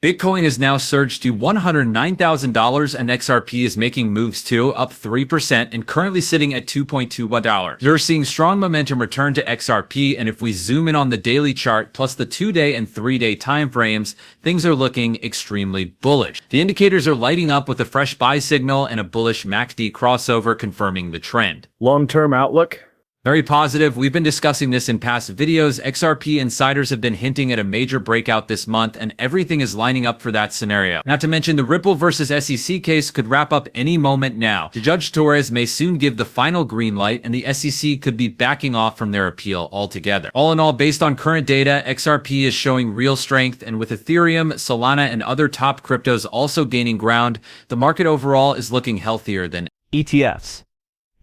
Bitcoin has now surged to $109,000 and XRP is making moves too, up 3% and currently sitting at $2.21. You're seeing strong momentum return to XRP, and if we zoom in on the daily chart plus the 2-day and 3-day time frames, things are looking extremely bullish. The indicators are lighting up with a fresh buy signal and a bullish MACD crossover confirming the trend. Long-term outlook? Very positive. We've been discussing this in past videos. XRP insiders have been hinting at a major breakout this month, and everything is lining up for that scenario. Not to mention the Ripple versus SEC case could wrap up any moment now. Judge Torres may soon give the final green light, and the SEC could be backing off from their appeal altogether. All in all, based on current data, XRP is showing real strength, and with Ethereum, Solana, and other top cryptos also gaining ground, the market overall is looking healthier than ETFs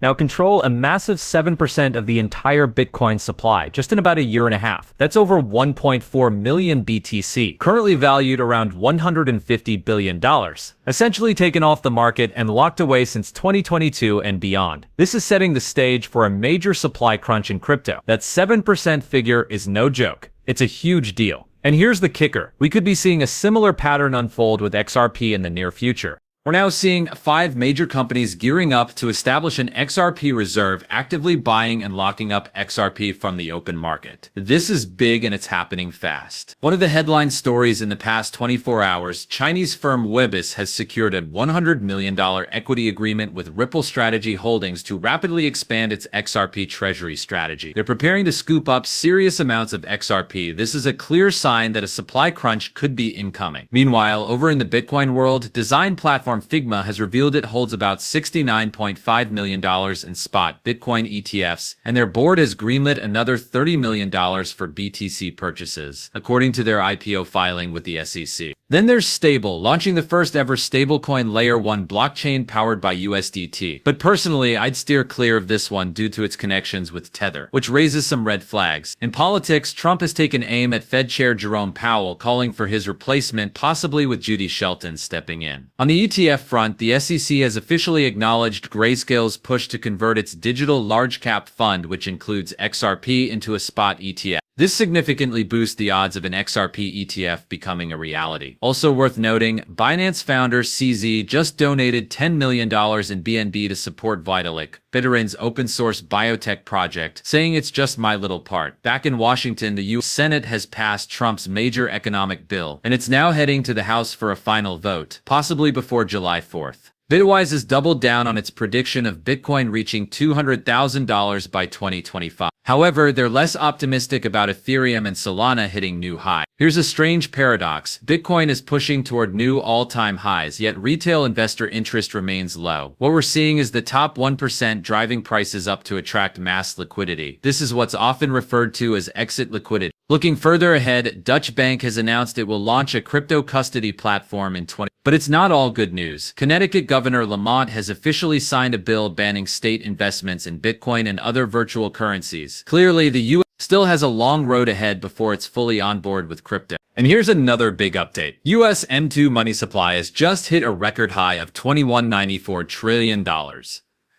now control a massive 7% of the entire Bitcoin supply, just in about a year and a half. That's over 1.4 million BTC, currently valued around $150 billion, essentially taken off the market and locked away since 2022 and beyond. This is setting the stage for a major supply crunch in crypto. That 7% figure is no joke. It's a huge deal. And here's the kicker. We could be seeing a similar pattern unfold with XRP in the near future. We're now seeing 5 major companies gearing up to establish an XRP reserve, actively buying and locking up XRP from the open market. This is big and it's happening fast. One of the headline stories in the past 24 hours, Chinese firm Webis has secured a $100 million equity agreement with Ripple Strategy Holdings to rapidly expand its XRP treasury strategy. They're preparing to scoop up serious amounts of XRP. This is a clear sign that a supply crunch could be incoming. Meanwhile, over in the Bitcoin world, design platform Figma has revealed it holds about $69.5 million in spot Bitcoin ETFs, and their board has greenlit another $30 million for BTC purchases, according to their IPO filing with the SEC. Then there's Stable, launching the first ever stablecoin Layer 1 blockchain powered by USDT. But personally, I'd steer clear of this one due to its connections with Tether, which raises some red flags. In politics, Trump has taken aim at Fed Chair Jerome Powell, calling for his replacement, possibly with Judy Shelton stepping in. On the ETF front, the SEC has officially acknowledged Grayscale's push to convert its digital large-cap fund, which includes XRP, into a spot ETF. This significantly boosts the odds of an XRP ETF becoming a reality. Also worth noting, Binance founder CZ just donated $10 million in BNB to support Vitalik, Bitterrain's open-source biotech project, saying it's just my little part. Back in Washington, the U.S. Senate has passed Trump's major economic bill, and it's now heading to the House for a final vote, possibly before July 4th. Bitwise has doubled down on its prediction of Bitcoin reaching $200,000 by 2025. However, they're less optimistic about Ethereum and Solana hitting new highs. Here's a strange paradox. Bitcoin is pushing toward new all-time highs, yet retail investor interest remains low. What we're seeing is the top 1% driving prices up to attract mass liquidity. This is what's often referred to as exit liquidity. Looking further ahead, Dutch Bank has announced it will launch a crypto custody platform in 2020. But it's not all good news. Connecticut Governor Lamont has officially signed a bill banning state investments in Bitcoin and other virtual currencies. Clearly, the U.S. still has a long road ahead before it's fully on board with crypto. And here's another big update. U.S. M2 money supply has just hit a record high of $21.94 trillion.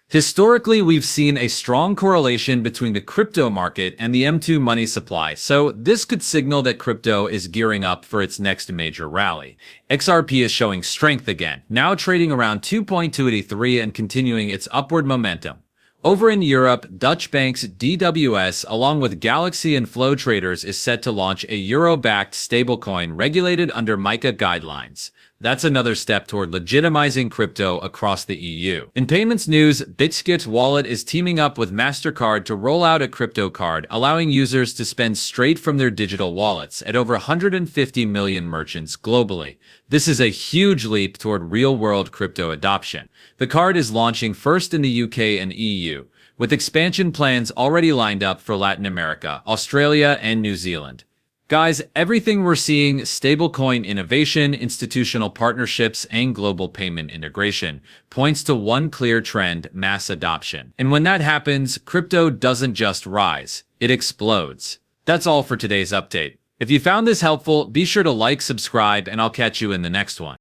Historically, we've seen a strong correlation between the crypto market and the M2 money supply, so this could signal that crypto is gearing up for its next major rally. XRP is showing strength again, now trading around 2.283 and continuing its upward momentum. Over in Europe, Dutch banks DWS, along with Galaxy and Flow Traders, is set to launch a euro-backed stablecoin regulated under MiCA guidelines. That's another step toward legitimizing crypto across the EU. In payments news, Bitskit Wallet is teaming up with MasterCard to roll out a crypto card, allowing users to spend straight from their digital wallets at over 150 million merchants globally. This is a huge leap toward real-world crypto adoption. The card is launching first in the UK and EU, with expansion plans already lined up for Latin America, Australia, and New Zealand. Guys, everything we're seeing, stablecoin innovation, institutional partnerships, and global payment integration, points to one clear trend: mass adoption. And when that happens, crypto doesn't just rise, it explodes. That's all for today's update. If you found this helpful, be sure to like, subscribe, and I'll catch you in the next one.